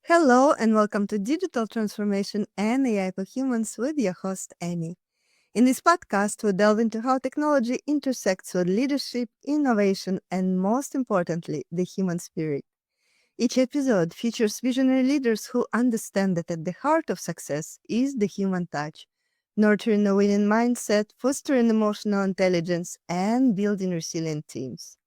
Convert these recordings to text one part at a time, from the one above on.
Hello and welcome to Digital Transformation and AI for Humans with your host, Amy. In this podcast, we delve into how technology intersects with leadership, innovation, and most importantly, the human spirit. Each episode features visionary leaders who understand that at the heart of success is the human touch, nurturing a winning mindset, fostering emotional intelligence, and building resilient teams.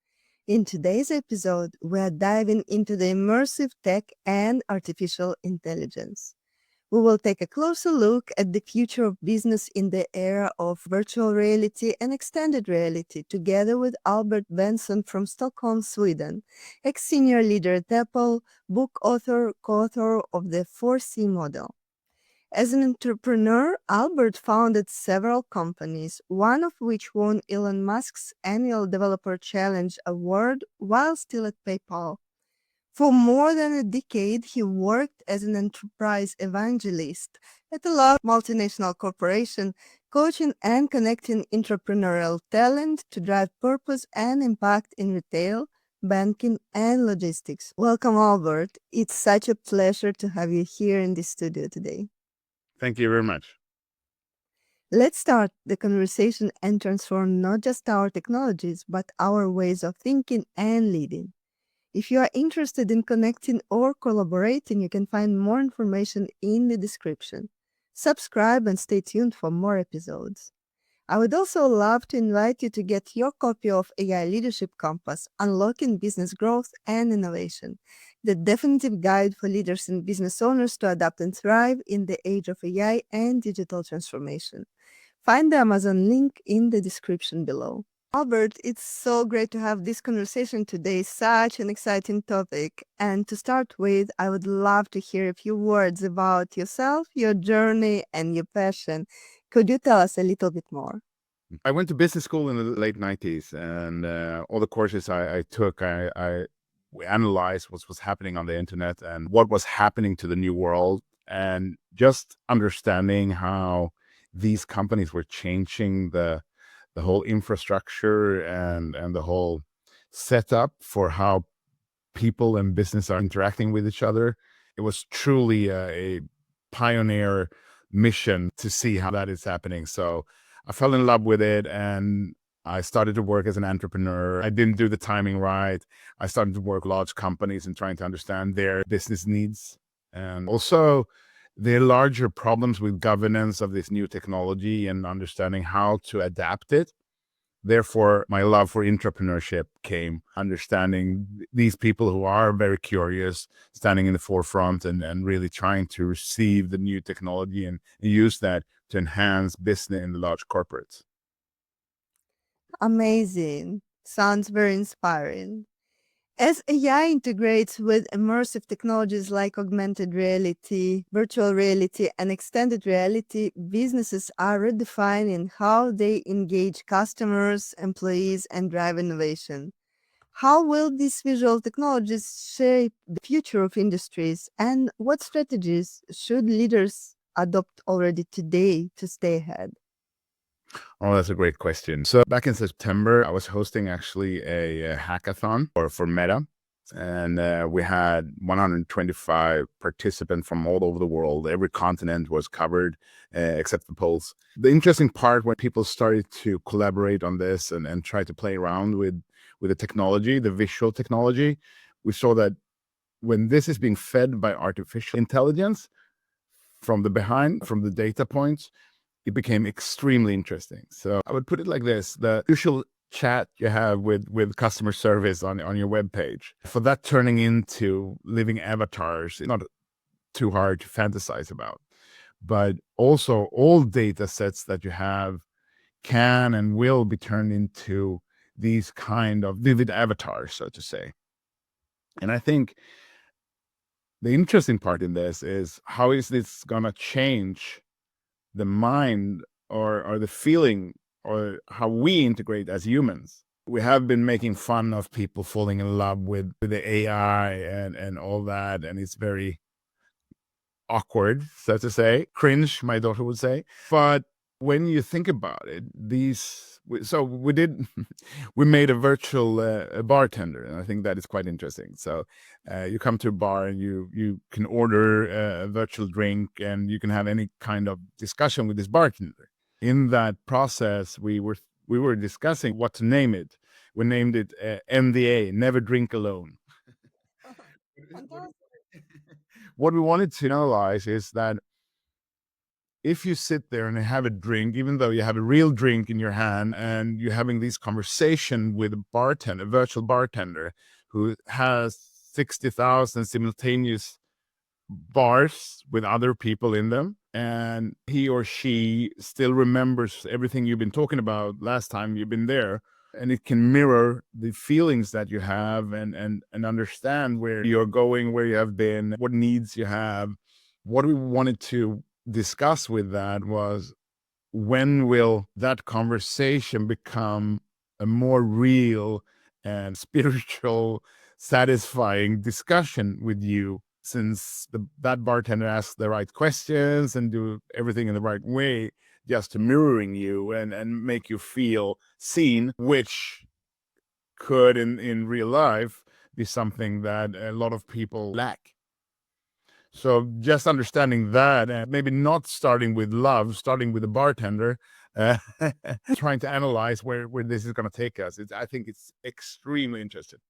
In today's episode, we are diving into the immersive tech and artificial intelligence. We will take a closer look at the future of business in the era of virtual reality and extended reality, together with Albert Bengtson from Stockholm, Sweden, ex-senior leader at Apple, book author, co-author of the 4C model. As an entrepreneur, Albert founded several companies, one of which won Elon Musk's annual Developer Challenge award while still at PayPal. For more than a decade, he worked as an enterprise evangelist at a large multinational corporation, coaching and connecting entrepreneurial talent to drive purpose and impact in retail, banking, and logistics. Welcome, Albert. It's such a pleasure to have you here in the studio today. Thank you very much. Let's start the conversation and transform not just our technologies, but our ways of thinking and leading. If you are interested in connecting or collaborating, you can find more information in the description. Subscribe and stay tuned for more episodes. I would also love to invite you to get your copy of AI Leadership Compass, Unlocking Business Growth and Innovation, the definitive guide for leaders and business owners to adapt and thrive in the age of AI and digital transformation. Find the Amazon link in the description below. Albert, it's so great to have this conversation today, such an exciting topic. And to start with, I would love to hear a few words about yourself, your journey, and your passion. Could you tell us a little bit more? I went to business school in the late 90s, and all the courses I took, we analyzed what was happening on the internet and what was happening to the new world, and just understanding how these companies were changing the whole infrastructure and the whole setup for how people and business are interacting with each other. It was truly a pioneer mission to see how that is happening. So I fell in love with it, and I started to work as an entrepreneur. I didn't do the timing right. I started to work large companies and trying to understand their business needs, and also the larger problems with governance of this new technology and understanding how to adapt it. Therefore, my love for entrepreneurship came, understanding these people who are very curious, standing in the forefront and really trying to receive the new technology and use that to enhance business in the large corporates. Amazing. Sounds very inspiring. As AI integrates with immersive technologies like augmented reality, virtual reality, and extended reality, businesses are redefining how they engage customers, employees, and drive innovation. How will these visual technologies shape the future of industries, and what strategies should leaders adopt already today to stay ahead? Oh, that's a great question. So back in September, I was hosting actually a hackathon for Meta. And we had 125 participants from all over the world. Every continent was covered except the poles. The interesting part when people started to collaborate on this and try to play around with the technology, the visual technology, we saw that when this is being fed by artificial intelligence from the data points, it became extremely interesting. So I would put it like this: the usual chat you have with customer service on your webpage, for that turning into living avatars, it's not too hard to fantasize about. But also all data sets that you have can and will be turned into these kind of vivid avatars, so to say. And I think the interesting part in this is, how is this going to change the mind or the feeling or how we integrate as humans? We have been making fun of people falling in love with the AI and all that, and it's very awkward, so to say, cringe, my daughter would say. But When you think about it, so we did, we made a virtual bartender, and I think that is quite interesting. So you come to a bar and you can order a virtual drink, and you can have any kind of discussion with this bartender. In that process, we were discussing what to name it. We named it NDA, Never Drink Alone. What we wanted to analyze is that if you sit there and have a drink, even though you have a real drink in your hand, and you're having this conversation with a bartender, a virtual bartender, who has 60,000 simultaneous bars with other people in them, and he or she still remembers everything you've been talking about last time you've been there, and it can mirror the feelings that you have, and understand where you're going, where you have been, what needs you have. What we wanted to discuss with that was, when will that conversation become a more real and spiritual, satisfying discussion with you, since that bartender asks the right questions and do everything in the right way, just to mirroring you and make you feel seen, which could in real life be something that a lot of people lack. So just understanding that, and maybe not starting with love, starting with the bartender, uh, trying to analyze where this is going to take us. I think it's extremely interesting.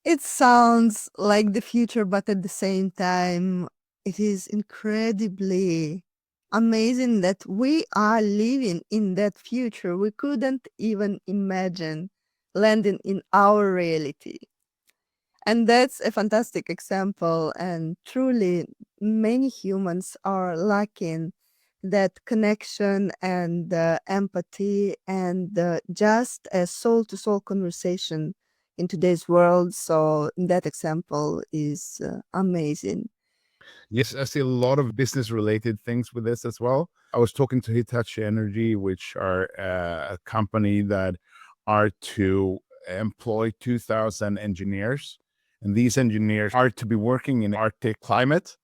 It sounds like the future, but at the same time, it is incredibly amazing that we are living in that future. We couldn't even imagine landing in our reality. And that's a fantastic example. And truly, many humans are lacking that connection and empathy and just a soul to soul conversation in today's world. So, that example is amazing. Yes, I see a lot of business related things with this as well. I was talking to Hitachi Energy, which are a company that are to employ 2,000 engineers. And these engineers are to be working in Arctic climate,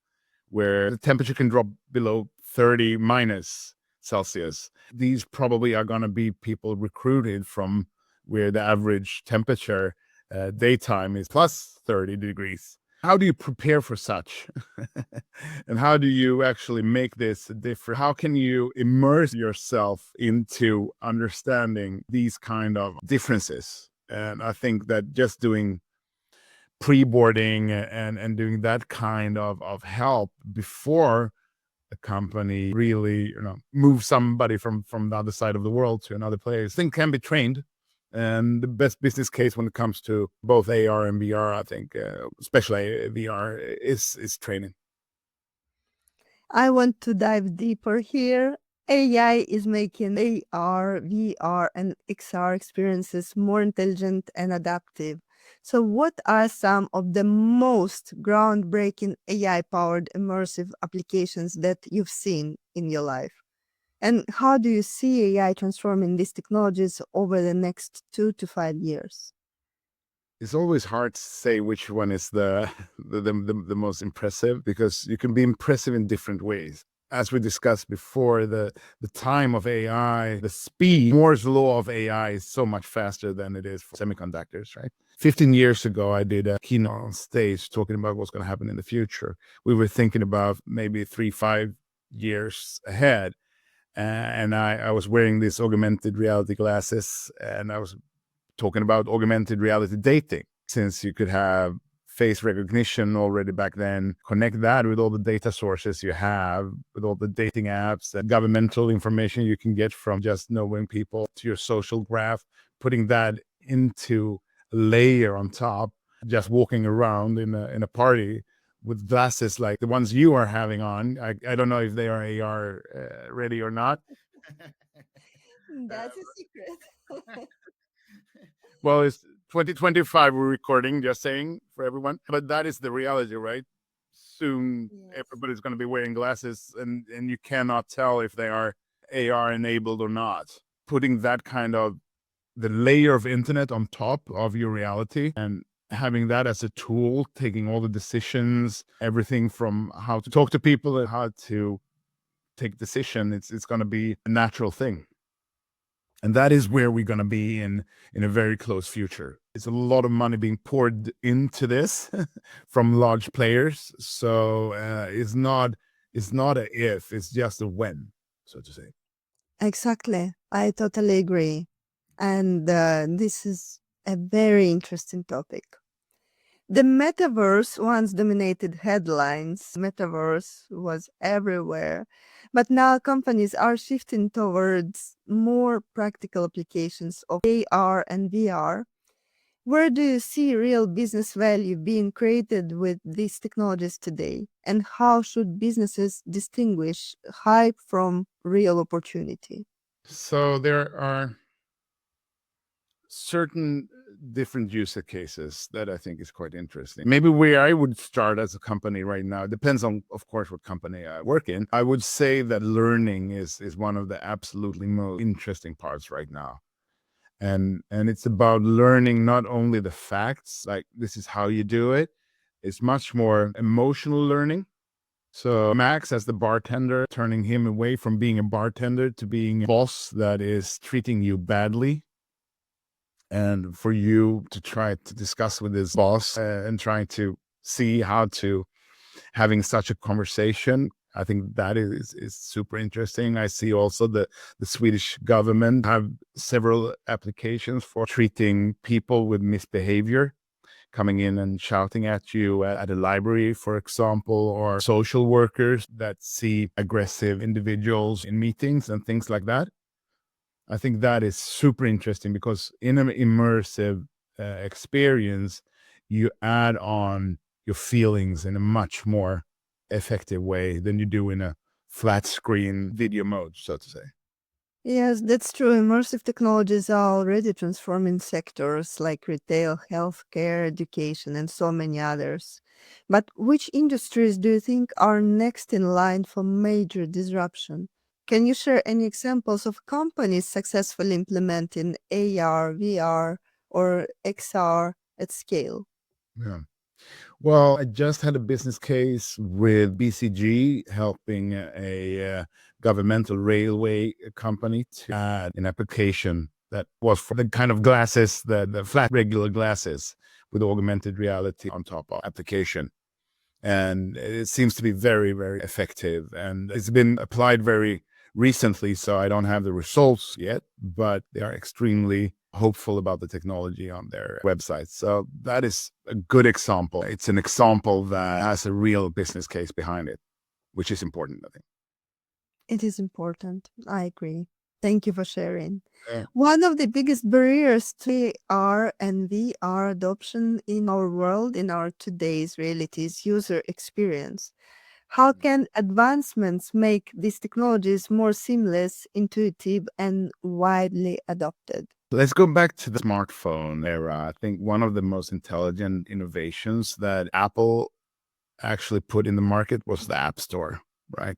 where the temperature can drop below 30 minus Celsius. These probably are going to be people recruited from where the average temperature daytime is plus 30 degrees. How do you prepare for such? And how do you actually make this different? How can you immerse yourself into understanding these kind of differences? And I think that just doing pre-boarding and doing that kind of help before a company really move somebody from the other side of the world to another place, I think can be trained. And the best business case when it comes to both AR and VR, I think, especially VR, is training. I want to dive deeper here. AI is making AR, VR, and XR experiences more intelligent and adaptive. So, what are some of the most groundbreaking AI powered immersive applications that you've seen in your life? And how do you see AI transforming these technologies over the next 2 to 5 years? It's always hard to say which one is the most impressive, because you can be impressive in different ways. As we discussed before, the time of AI, the speed, Moore's law of AI is so much faster than it is for semiconductors, right? 15 years ago, I did a keynote on stage talking about what's going to happen in the future. We were thinking about maybe 3-5 years ahead. And I was wearing these augmented reality glasses, and I was talking about augmented reality dating, since you could have face recognition already back then, connect that with all the data sources you have, with all the dating apps and governmental information you can get from just knowing people, to your social graph, putting that into a layer on top, just walking around in a party with glasses like the ones you are having on. I don't know if they are AR ready or not. That's a secret. Well, it's 2025 we're recording, just saying for everyone. But that is the reality, right? Soon Yes. everybody's going to be wearing glasses, and you cannot tell if they are AR enabled or not. Putting that kind of the layer of internet on top of your reality, and having that as a tool, taking all the decisions, everything from how to talk to people and how to take decision, it's going to be a natural thing. And that is where we're going to be in a very close future. It's a lot of money being poured into this from large players. So it's not a if, it's just a when, so to say. Exactly. I totally agree. And this is a very interesting topic. The metaverse once dominated headlines. Metaverse was everywhere. But now companies are shifting towards more practical applications of AR and VR. Where do you see real business value being created with these technologies today? And how should businesses distinguish hype from real opportunity? So there are certain different use cases that I think is quite interesting. Maybe where I would start as a company right now, depends on, of course, what company I work in. I would say that learning is one of the absolutely most interesting parts right now. And it's about learning not only the facts, like this is how you do it, it's much more emotional learning. So Max as the bartender, turning him away from being a bartender to being a boss that is treating you badly, and for you to try to discuss with his boss and trying to see how to having such a conversation. I think that is super interesting. I see also the Swedish government have several applications for treating people with misbehavior, coming in and shouting at you at a library, for example, or social workers that see aggressive individuals in meetings and things like that. I think that is super interesting because in an immersive experience, you add on your feelings in a much more effective way than you do in a flat screen video mode, so to say. Yes, that's true. Immersive technologies are already transforming sectors like retail, healthcare, education, and so many others. But which industries do you think are next in line for major disruption? Can you share any examples of companies successfully implementing AR, VR, or XR at scale? Yeah. Well, I just had a business case with BCG helping a governmental railway company to add an application that was for the kind of glasses, the flat regular glasses with augmented reality on top of application. And it seems to be very, very effective. And it's been applied very recently, so I don't have the results yet, but they are extremely hopeful about the technology on their website. So that is a good example. It's an example that has a real business case behind it, which is important, I think. It is important. I agree. Thank you for sharing. Yeah. One of the biggest barriers to AR and VR adoption in our world, in our today's reality, is user experience. How can advancements make these technologies more seamless, intuitive, and widely adopted? Let's go back to the smartphone era. I think one of the most intelligent innovations that Apple actually put in the market was the App Store, right?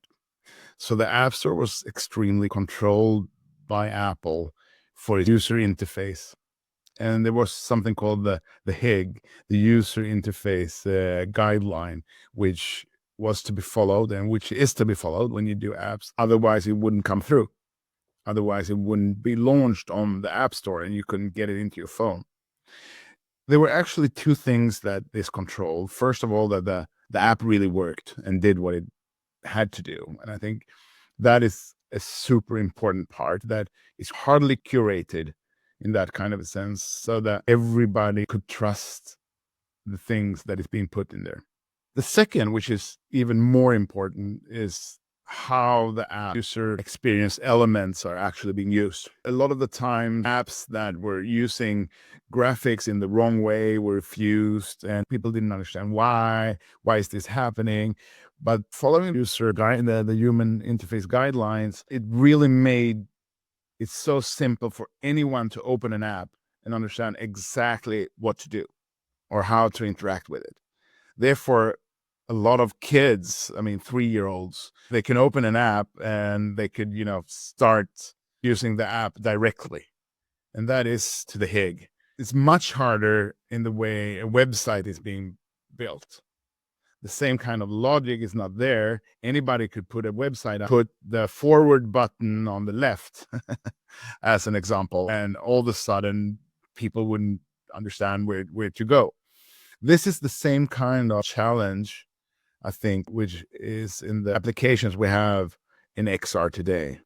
So the App Store was extremely controlled by Apple for its user interface. And there was something called the HIG, the user interface guideline, which was to be followed and which is to be followed when you do apps. Otherwise, it wouldn't come through. Otherwise, it wouldn't be launched on the App Store and you couldn't get it into your phone. There were actually two things that this controlled. First of all, that the app really worked and did what it had to do. And I think that is a super important part that is hardly curated in that kind of a sense so that everybody could trust the things that is being put in there. The second, which is even more important, is how the app user experience elements are actually being used. A lot of the time, apps that were using graphics in the wrong way were refused, and people didn't understand why. Why is this happening? But following user guide, the human interface guidelines, it really made it so simple for anyone to open an app and understand exactly what to do or how to interact with it. Therefore, a lot of kids, I mean, 3-year-olds, they can open an app and they could, start using the app directly. And that is to the HIG. It's much harder in the way a website is being built. the same kind of logic is not there. Anybody could put a website up, put the forward button on the left as an example, and all of a sudden people wouldn't understand where to go. This is the same kind of challenge, I think, which is in the applications we have in XR today.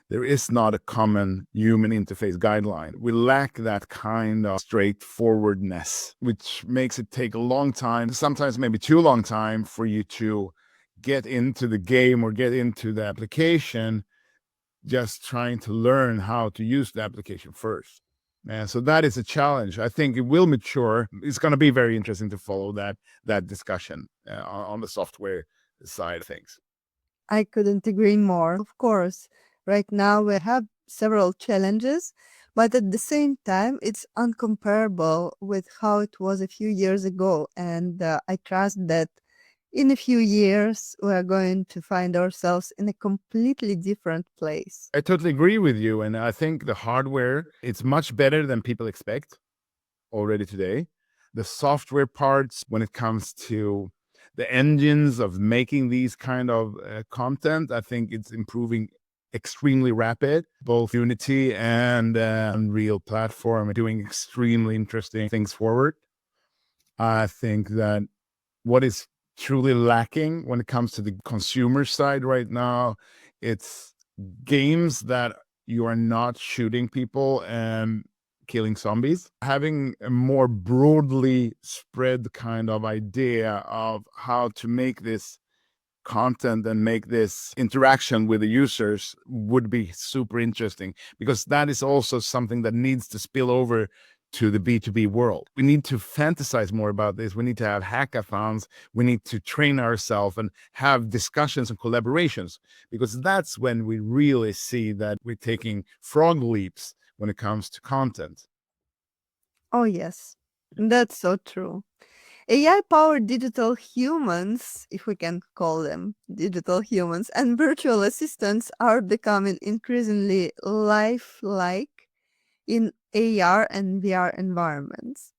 There is not a common human interface guideline. We lack that kind of straightforwardness, which makes it take a long time, sometimes maybe too long time, for you to get into the game or get into the application, just trying to learn how to use the application first. And so that is a challenge. I think it will mature. It's going to be very interesting to follow that discussion on the software side of things. I couldn't agree more. Of course, right now we have several challenges, but at the same time, it's uncomparable with how it was a few years ago. And I trust that in a few years, we are going to find ourselves in a completely different place. I totally agree with you. And I think the hardware, it's much better than people expect already today. The software parts, when it comes to the engines of making these kind of content, I think it's improving extremely rapid. Both Unity and Unreal platform are doing extremely interesting things forward. I think that what is truly lacking when it comes to the consumer side right now, it's games that you are not shooting people and killing zombies. Having a more broadly spread kind of idea of how to make this content and make this interaction with the users would be super interesting, because that is also something that needs to spill over to the B2B world. We need to fantasize more about this. We need to have hackathons. We need to train ourselves and have discussions and collaborations, because that's when we really see that we're taking frog leaps when it comes to content. Oh, yes, that's so true. AI-powered digital humans, if we can call them digital humans, and virtual assistants are becoming increasingly lifelike in AR and VR environments.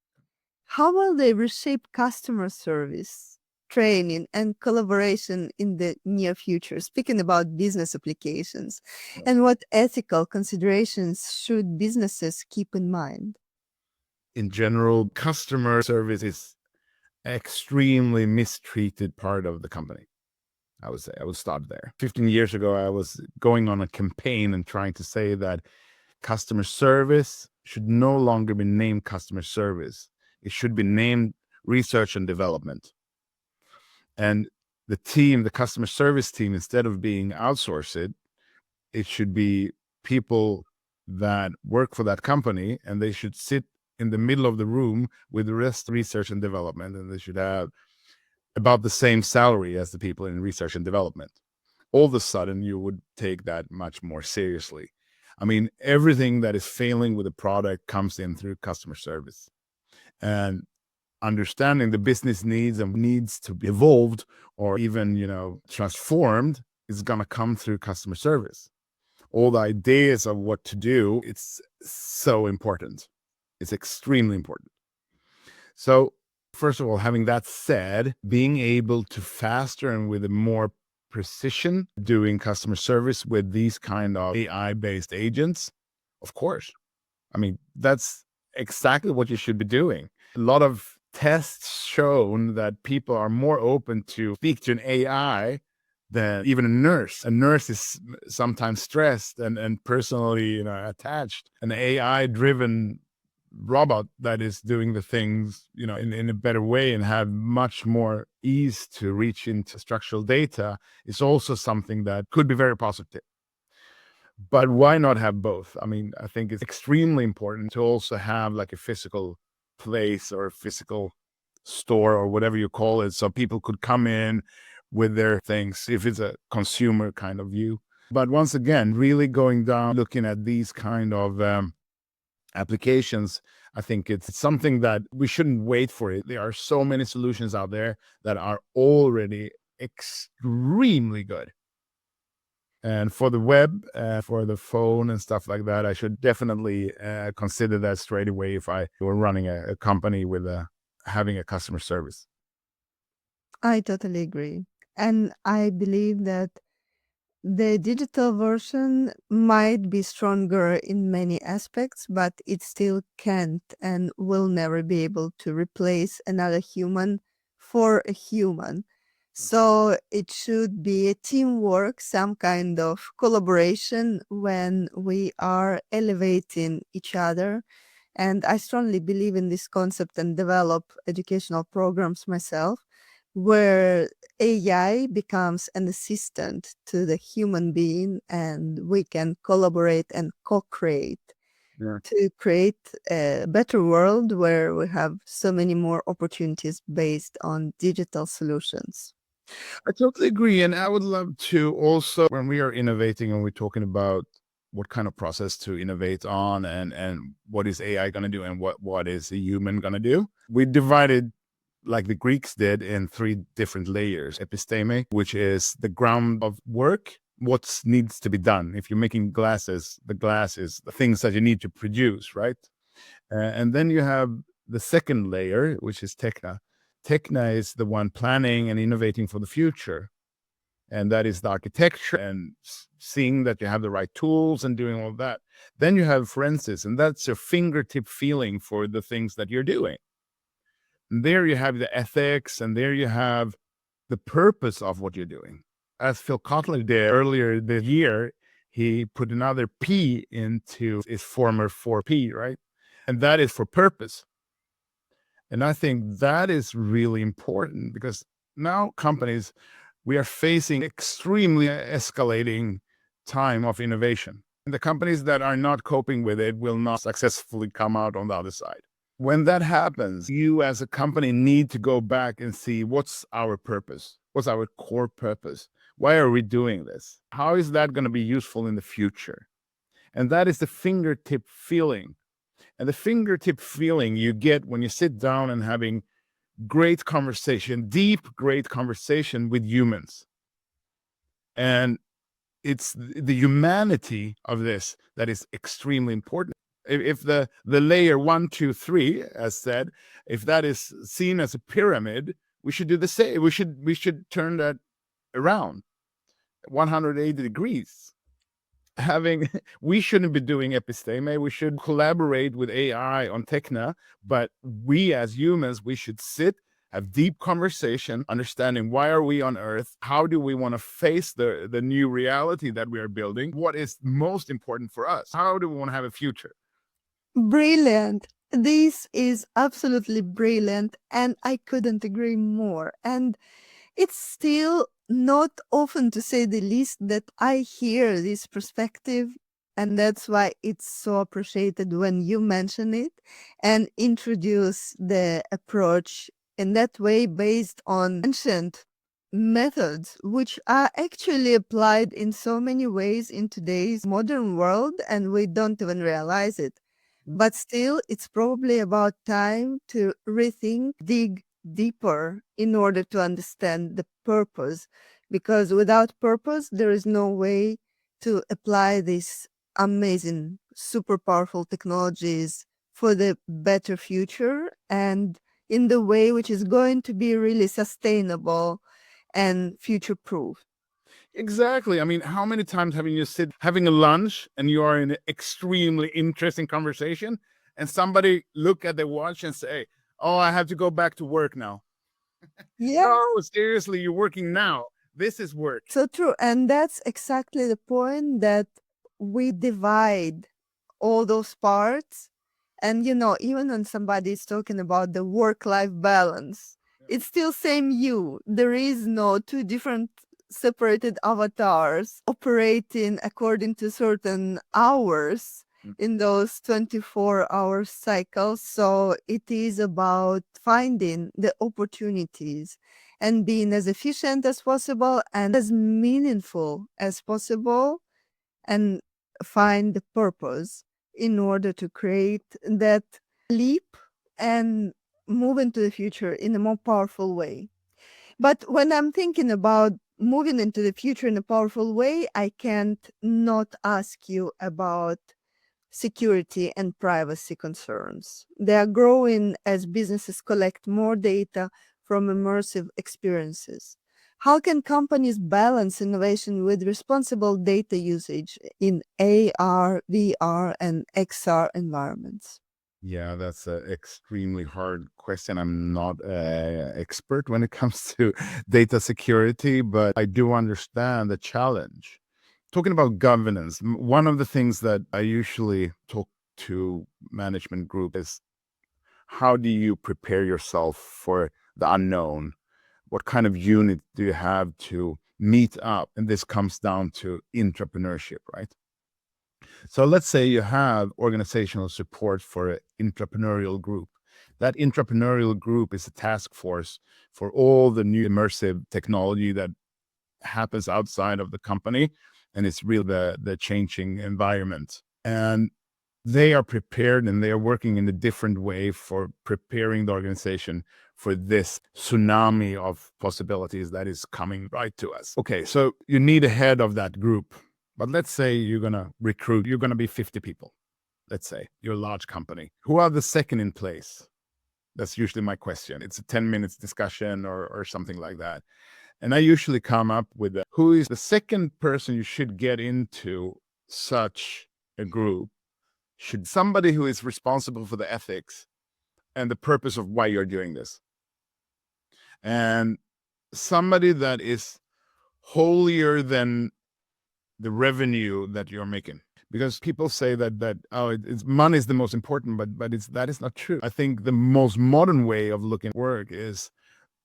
How will they reshape customer service, training, and collaboration in the near future? Speaking about business applications, and what ethical considerations should businesses keep in mind? In general, customer service is extremely mistreated part of the company. I would say I would start there. 15 years ago, I was going on a campaign and trying to say that customer service should no longer be named customer service. It should be named research and development. And the team, the customer service team, instead of being outsourced, it should be people that work for that company, and they should sit in the middle of the room with the rest research and development, and they should have about the same salary as the people in research and development. All of a sudden, you would take that much more seriously. I mean, everything that is failing with a product comes in through customer service. And understanding the business needs and needs to be evolved or even, transformed is going to come through customer service. All the ideas of what to do, it's so important. It's extremely important. So, first of all, having that said, being able to faster and with a more precision doing customer service with these kind of AI-based agents, of course. I mean, that's exactly what you should be doing. A lot of tests shown that people are more open to speak to an AI than even a nurse. A nurse is sometimes stressed and personally, attached. An AI-driven robot that is doing the things, in a better way and have much more ease to reach into structural data is also something that could be very positive. But why not have both? I mean, I think it's extremely important to also have like a physical place or a physical store or whatever you call it, so people could come in with their things if it's a consumer kind of view. But once again, really going down, looking at these kind of applications, I think it's something that we shouldn't wait for it. There are so many solutions out there that are already extremely good. And for the web, for the phone and stuff like that, I should definitely consider that straight away if I were running a company with having a customer service. I totally agree. And I believe that the digital version might be stronger in many aspects, but it still can't and will never be able to replace another human for a human. So it should be a teamwork, some kind of collaboration when we are elevating each other. And I strongly believe in this concept and develop educational programs myself where AI becomes an assistant to the human being and we can collaborate and co-create Yeah. to create a better world where we have so many more opportunities based on digital solutions. I totally agree. And I would love to also, when we are innovating and we're talking about what kind of process to innovate on and what is AI going to do and what is a human going to do, we divided like the Greeks did in 3 different layers. Episteme, which is the ground of work, what needs to be done. If you're making glasses, the glass is the things that you need to produce, right? And then you have the second layer, which is Techna. Techna is the one planning and innovating for the future. And that is the architecture and seeing that you have the right tools and doing all that. Then you have forensics, and that's your fingertip feeling for the things that you're doing. And there you have the ethics, and there you have the purpose of what you're doing. As Phil Kotler did earlier this year, he put another P into his former 4P, right? And that is for purpose. And I think that is really important because now companies, we are facing extremely escalating time of innovation. And the companies that are not coping with it will not successfully come out on the other side. When that happens, you as a company need to go back and see what's our purpose? What's our core purpose? Why are we doing this? How is that going to be useful in the future? And that is the fingertip feeling. And the fingertip feeling you get when you sit down and having great conversation, deep, great conversation with humans. And it's the humanity of this that is extremely important. If the layer 1, 2, 3, as said, if that is seen as a pyramid, we should do the same. We should turn that around 180 degrees. We shouldn't be doing episteme. We should collaborate with AI on Techna, but we as humans, we should sit, have deep conversation, understanding why are we on Earth? How do we want to face the new reality that we are building? What is most important for us? How do we want to have a future? Brilliant. This is absolutely brilliant, and I couldn't agree more. And it's still not often, to say the least, that I hear this perspective, and that's why it's so appreciated when you mention it and introduce the approach in that way based on ancient methods, which are actually applied in so many ways in today's modern world, and we don't even realize it. But still, it's probably about time to rethink, dig deeper in order to understand the purpose. Because without purpose, there is no way to apply these amazing, super powerful technologies for the better future and in the way which is going to be really sustainable and future proof. Exactly. I mean, how many times have you sit having a lunch and you are in an extremely interesting conversation and somebody look at their watch and say, "Oh, I have to go back to work now." Yeah. No, seriously, you're working now. This is work. So true. And that's exactly the point, that we divide all those parts. And, even when somebody is talking about the work-life balance, it's still same you. There is no two different separated avatars operating according to certain hours in those 24-hour cycles. So it is about finding the opportunities and being as efficient as possible and as meaningful as possible, and find the purpose in order to create that leap and move into the future in a more powerful way. But when I'm thinking about moving into the future in a powerful way, I can't not ask you about security and privacy concerns. They are growing as businesses collect more data from immersive experiences. How can companies balance innovation with responsible data usage in AR, VR, and XR environments? Yeah, that's an extremely hard question. I'm not an expert when it comes to data security, but I do understand the challenge. Talking about governance, one of the things that I usually talk to management group is how do you prepare yourself for the unknown? What kind of unit do you have to meet up? And this comes down to entrepreneurship, right? So let's say you have organizational support for an entrepreneurial group. That entrepreneurial group is a task force for all the new immersive technology that happens outside of the company, and it's really the changing environment. And they are prepared and they are working in a different way for preparing the organization for this tsunami of possibilities that is coming right to us. Okay, so you need a head of that group. But let's say you're going to recruit, you're going to be 50 people. Let's say you're a large company. Who are the second in place? That's usually my question. It's a 10 minutes discussion or something like that. And I usually come up with who is the second person you should get into such a group. Should somebody who is responsible for the ethics and the purpose of why you're doing this, and somebody that is holier than the revenue that you're making. Because people say that money is the most important, but that is not true. I think the most modern way of looking at work is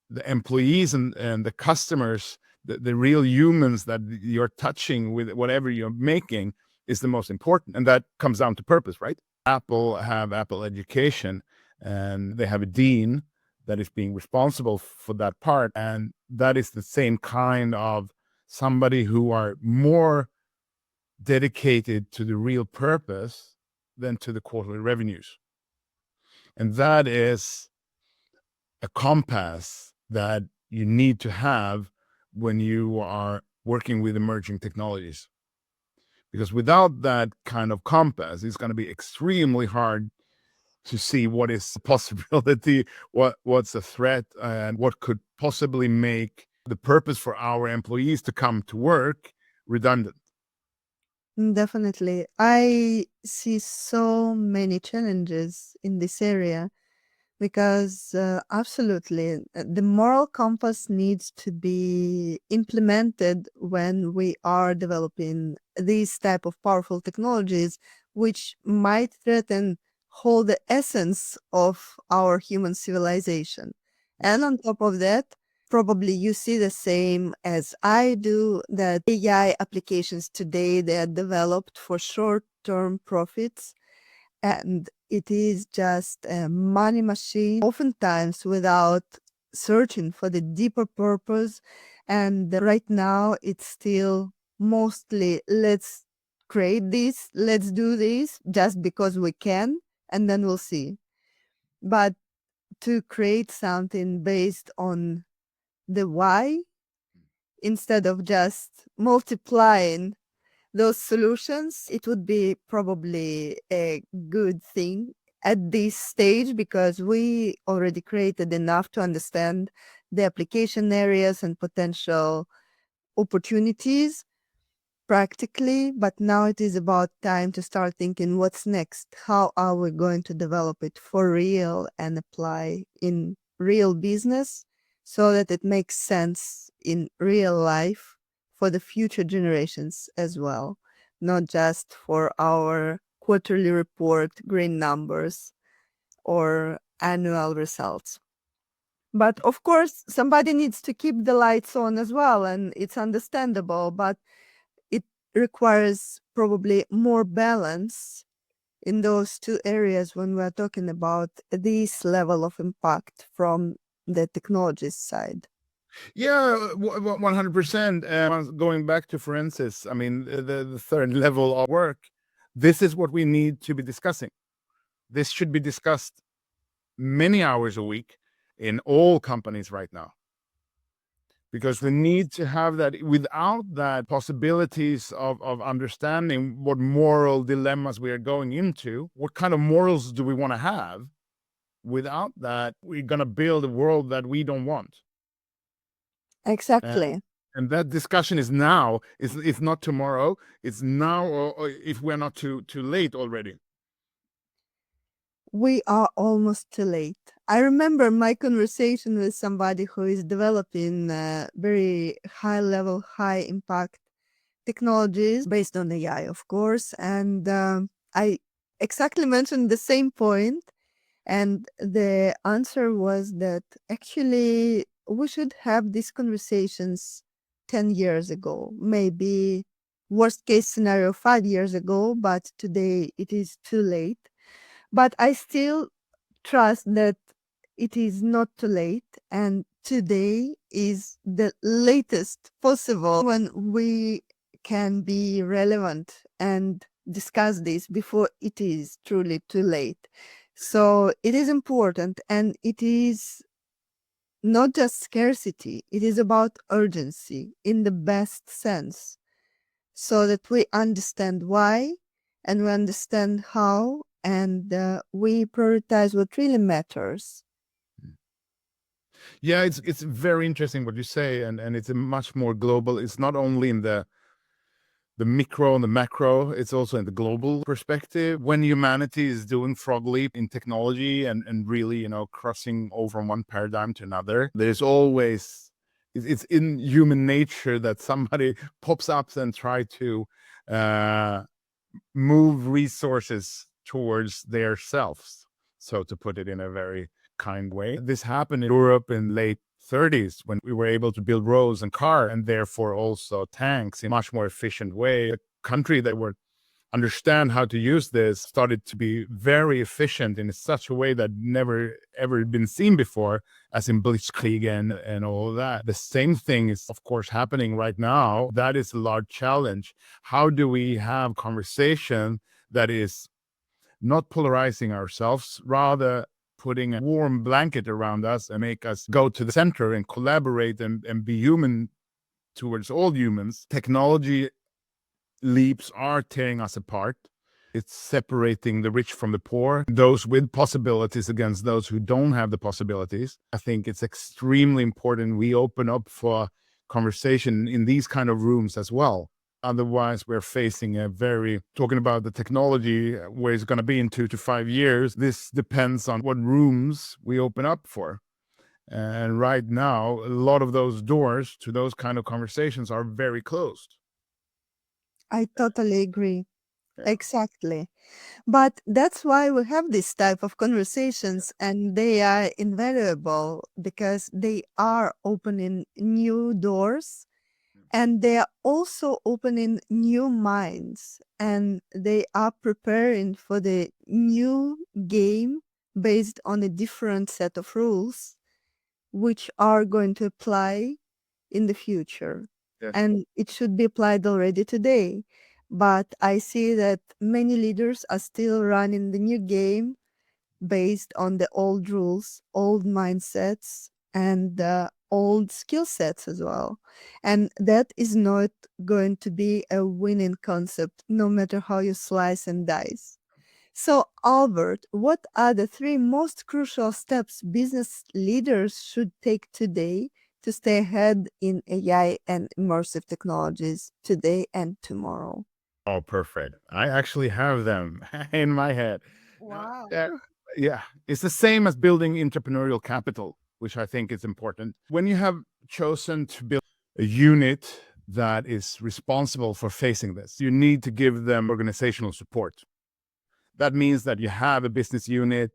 the employees and the customers, the real humans that you're touching with whatever you're making is the most important. And that comes down to purpose, right? Apple have Apple Education, and they have a dean that is being responsible for that part. And that is the same kind of somebody who are more dedicated to the real purpose than to the quarterly revenues. And that is a compass that you need to have when you are working with emerging technologies. Because without that kind of compass, it's going to be extremely hard to see what is a possibility, what's a threat, and what could possibly make the purpose for our employees to come to work redundant. Definitely. I see so many challenges in this area because absolutely the moral compass needs to be implemented when we are developing these type of powerful technologies which might threaten whole the essence of our human civilization. And on top of that, probably you see the same as I do, that AI applications today, they are developed for short-term profits, and it is just a money machine, oftentimes without searching for the deeper purpose. And right now, it's still mostly let's create this, let's do this just because we can, and then we'll see. But to create something based on the why, instead of just multiplying those solutions, it would be probably a good thing at this stage because we already created enough to understand the application areas and potential opportunities practically, but now it is about time to start thinking what's next. How are we going to develop it for real and apply in real business so that it makes sense in real life for the future generations as well, not just for our quarterly report, green numbers, or annual results. But of course, somebody needs to keep the lights on as well, and it's understandable, but it requires probably more balance in those two areas when we're talking about this level of impact from the technology side. Yeah, 100%. Going back to forensics, I mean, the third level of work, this is what we need to be discussing. This should be discussed many hours a week in all companies right now. Because we need to have that. Without that, possibilities of understanding what moral dilemmas we are going into, what kind of morals do we want to have? Without that, we're going to build a world that we don't want. Exactly. And that discussion is now. It's not tomorrow. It's now, or if we're not too late already. We are almost too late. I remember my conversation with somebody who is developing very high level, high impact technologies based on AI, of course. And I exactly mentioned the same point. And the answer was that actually we should have these conversations 10 years ago, maybe worst case scenario 5 years ago, but today it is too late. But I still trust that it is not too late, and today is the latest possible when we can be relevant and discuss this before it is truly too late. So it is important, and it is not just scarcity, it is about urgency in the best sense, so that we understand why and we understand how, and we prioritize what really matters. Yeah, it's very interesting what you say, and it's a much more global. It's not only in the micro and the macro, it's also in the global perspective. When humanity is doing frog leap in technology and really, crossing over from one paradigm to another, there's always, it's in human nature that somebody pops up and try to move resources towards their selves, so to put it in a very kind way. This happened in Europe in late 30s when we were able to build roads and car and therefore also tanks in a much more efficient way. A country that would understand how to use this started to be very efficient in such a way that never ever been seen before, as in Blitzkrieg and all of that. The same thing is of course happening right now. That is a large challenge. How do we have conversation that is not polarizing ourselves, rather putting a warm blanket around us and make us go to the center and collaborate and be human towards all humans? Technology leaps are tearing us apart. It's separating the rich from the poor, those with possibilities against those who don't have the possibilities. I think it's extremely important we open up for conversation in these kind of rooms as well. Otherwise, we're facing talking about the technology, where it's going to be in 2 to 5 years. This depends on what rooms we open up for. And right now, a lot of those doors to those kind of conversations are very closed. I totally agree. Yeah. Exactly. But that's why we have this type of conversations, and they are invaluable because they are opening new doors, and they are also opening new minds, and they are preparing for the new game based on a different set of rules, which are going to apply in the future. Yes. And it should be applied already today. But I see that many leaders are still running the new game based on the old rules, old mindsets, and old skill sets as well. And that is not going to be a winning concept, no matter how you slice and dice. So, Albert, what are the three most crucial steps business leaders should take today to stay ahead in AI and immersive technologies today and tomorrow? Oh, perfect. I actually have them in my head. Wow. Yeah. It's the same as building entrepreneurial capital, which I think is important. When you have chosen to build a unit that is responsible for facing this, you need to give them organizational support. That means that you have a business unit.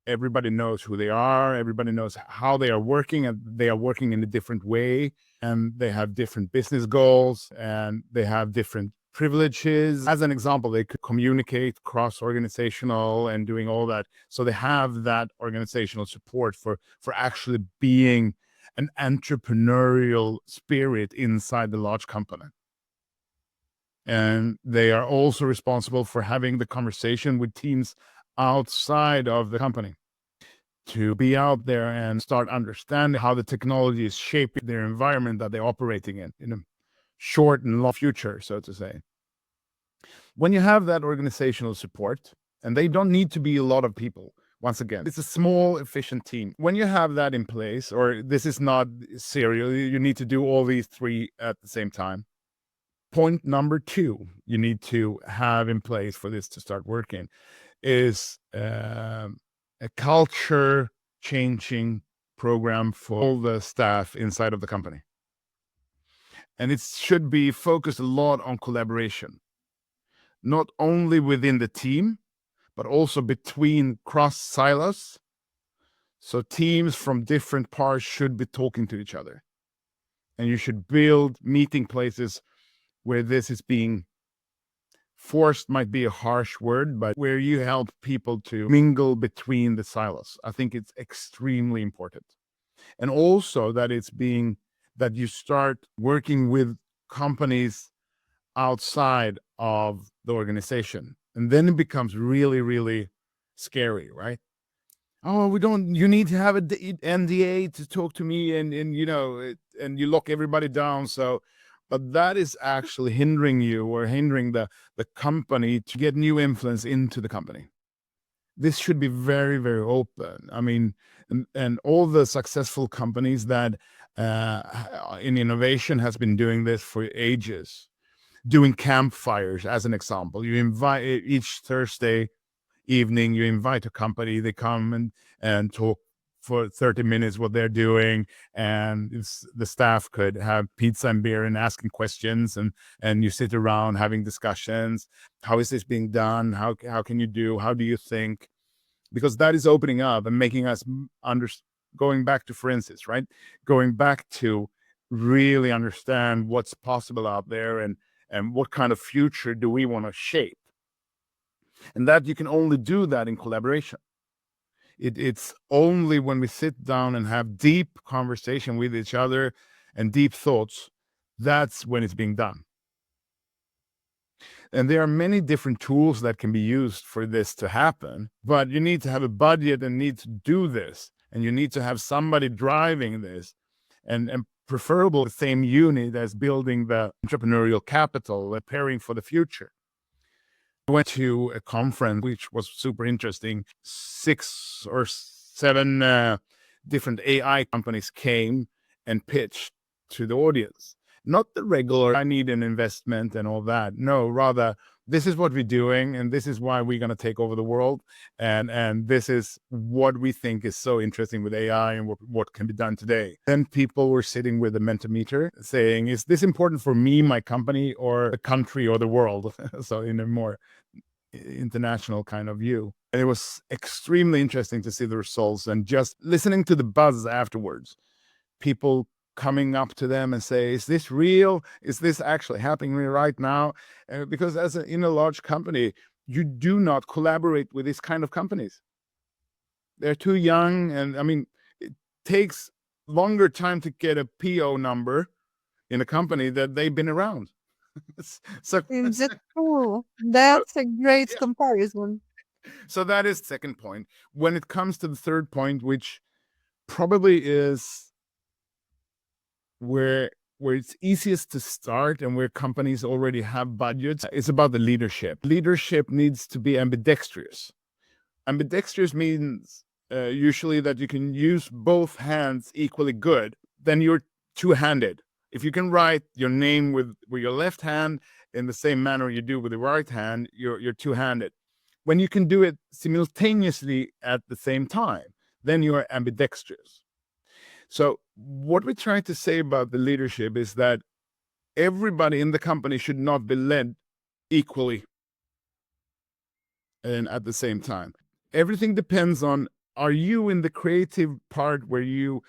Everybody knows who they are. Everybody knows how they are working, and they are working in a different way. And they have different business goals, and they have different privileges. As an example, they could communicate cross-organizational and doing all that. So they have that organizational support for actually being an entrepreneurial spirit inside the large company. And they are also responsible for having the conversation with teams outside of the company, to be out there and start understanding how the technology is shaping their environment that they're operating in a short and long future, so to say. When you have that organizational support, and they don't need to be a lot of people, Once again, it's a small, efficient team. When you have that in place, or this is not serial, you need to do all these three at the same time. Point number two you need to have in place for this to start working is a culture changing program for all the staff inside of the company. And it should be focused a lot on collaboration, not only within the team, but also between cross silos. So teams from different parts should be talking to each other. And you should build meeting places where this is being forced, might be a harsh word, but where you help people to mingle between the silos. I think it's extremely important. And also that that you start working with companies outside of the organization. And then it becomes really, really scary, right? Oh, you need to have an NDA to talk to me, and and you lock everybody down. So, but that is actually hindering you, or hindering the company to get new influence into the company. This should be very, very open. I mean, and all the successful companies that in innovation has been doing this for ages, doing campfires as an example. You invite each Thursday evening, you invite a company, they come and talk for 30 minutes what they're doing, and the staff could have pizza and beer and asking questions, and you sit around having discussions. How is this being done? How can you do? How do you think? Because that is opening up and making us going back to forensics, right? Going back to really understand what's possible out there, and what kind of future do we want to shape. And that you can only do that in collaboration. It's only when we sit down and have deep conversation with each other and deep thoughts, that's when it's being done. And there are many different tools that can be used for this to happen, but you need to have a budget and need to do this. And you need to have somebody driving this, and preferable the same unit as building the entrepreneurial capital, preparing for the future. I went to a conference which was super interesting. 6 or 7 different AI companies came and pitched to the audience. Not the regular, I need an investment and all that. No, rather, this is what we're doing, and this is why we're going to take over the world. And this is what we think is so interesting with AI and what can be done today. Then people were sitting with a Mentimeter saying, is this important for me, my company, or the country, or the world? So in a more international kind of view. And it was extremely interesting to see the results, and just listening to the buzz afterwards. People coming up to them and say, is this real? Is this actually happening right now? Because in a large company, you do not collaborate with these kind of companies. They're too young, and I mean, it takes longer time to get a PO number in a company that they've been around. So That's true. That's a great comparison. So that is second point. When it comes to the third point, which probably is where it's easiest to start and where companies already have budgets, it's about the leadership. Leadership needs to be ambidextrous. Ambidextrous means usually that you can use both hands equally good. Then you're two-handed. If you can write your name with your left hand in the same manner you do with the right hand, you're two-handed. When you can do it simultaneously at the same time, then you are ambidextrous. So what we're trying to say about the leadership is that everybody in the company should not be led equally and at the same time. Everything depends on, are you in the creative part where you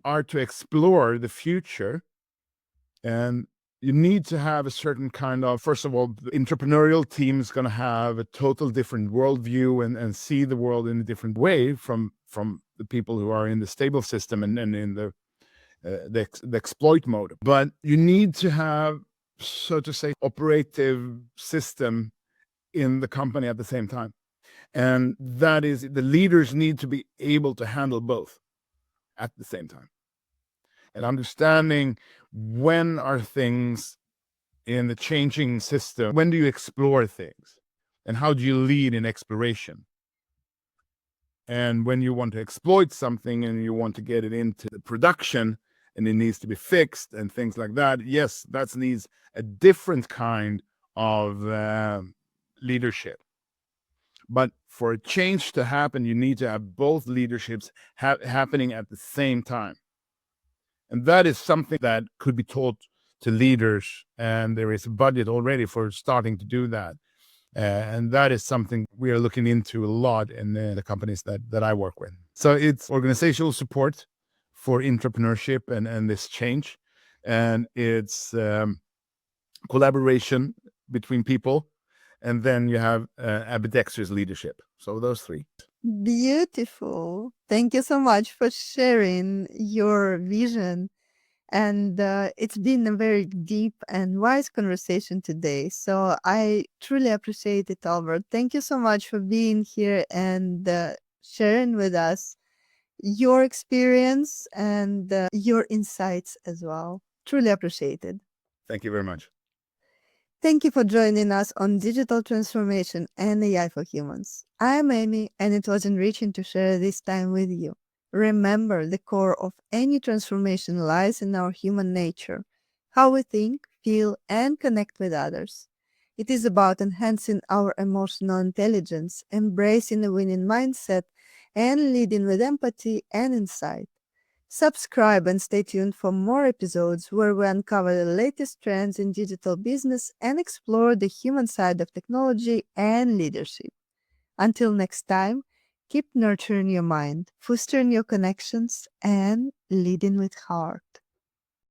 are to explore the future? And you need to have a certain kind of, first of all, the entrepreneurial team is going to have a total different worldview and see the world in a different way from the people who are in the stable system and in the exploit mode. But you need to have, so to say, operative system in the company at the same time. And that is, the leaders need to be able to handle both at the same time. And understanding when are things in the changing system, when do you explore things, and how do you lead in exploration? And when you want to exploit something and you want to get it into the production and it needs to be fixed and things like that, yes, that needs a different kind of leadership. But for a change to happen, you need to have both leaderships happening at the same time. And that is something that could be taught to leaders. And there is a budget already for starting to do that. And that is something we are looking into a lot in the companies that I work with. So it's organizational support for entrepreneurship and this change. And it's collaboration between people. And then you have ambidextrous leadership. So those three. Beautiful. Thank you so much for sharing your vision. And it's been a very deep and wise conversation today. So I truly appreciate it, Albert. Thank you so much for being here and sharing with us your experience and your insights as well. Truly appreciated. Thank you very much. Thank you for joining us on Digital Transformation and AI for Humans. I'm Amy, and it was enriching to share this time with you. Remember, the core of any transformation lies in our human nature, how we think, feel, and connect with others. It is about enhancing our emotional intelligence, embracing a winning mindset, and leading with empathy and insight. Subscribe and stay tuned for more episodes where we uncover the latest trends in digital business and explore the human side of technology and leadership. Until next time, keep nurturing your mind, fostering your connections, and leading with heart.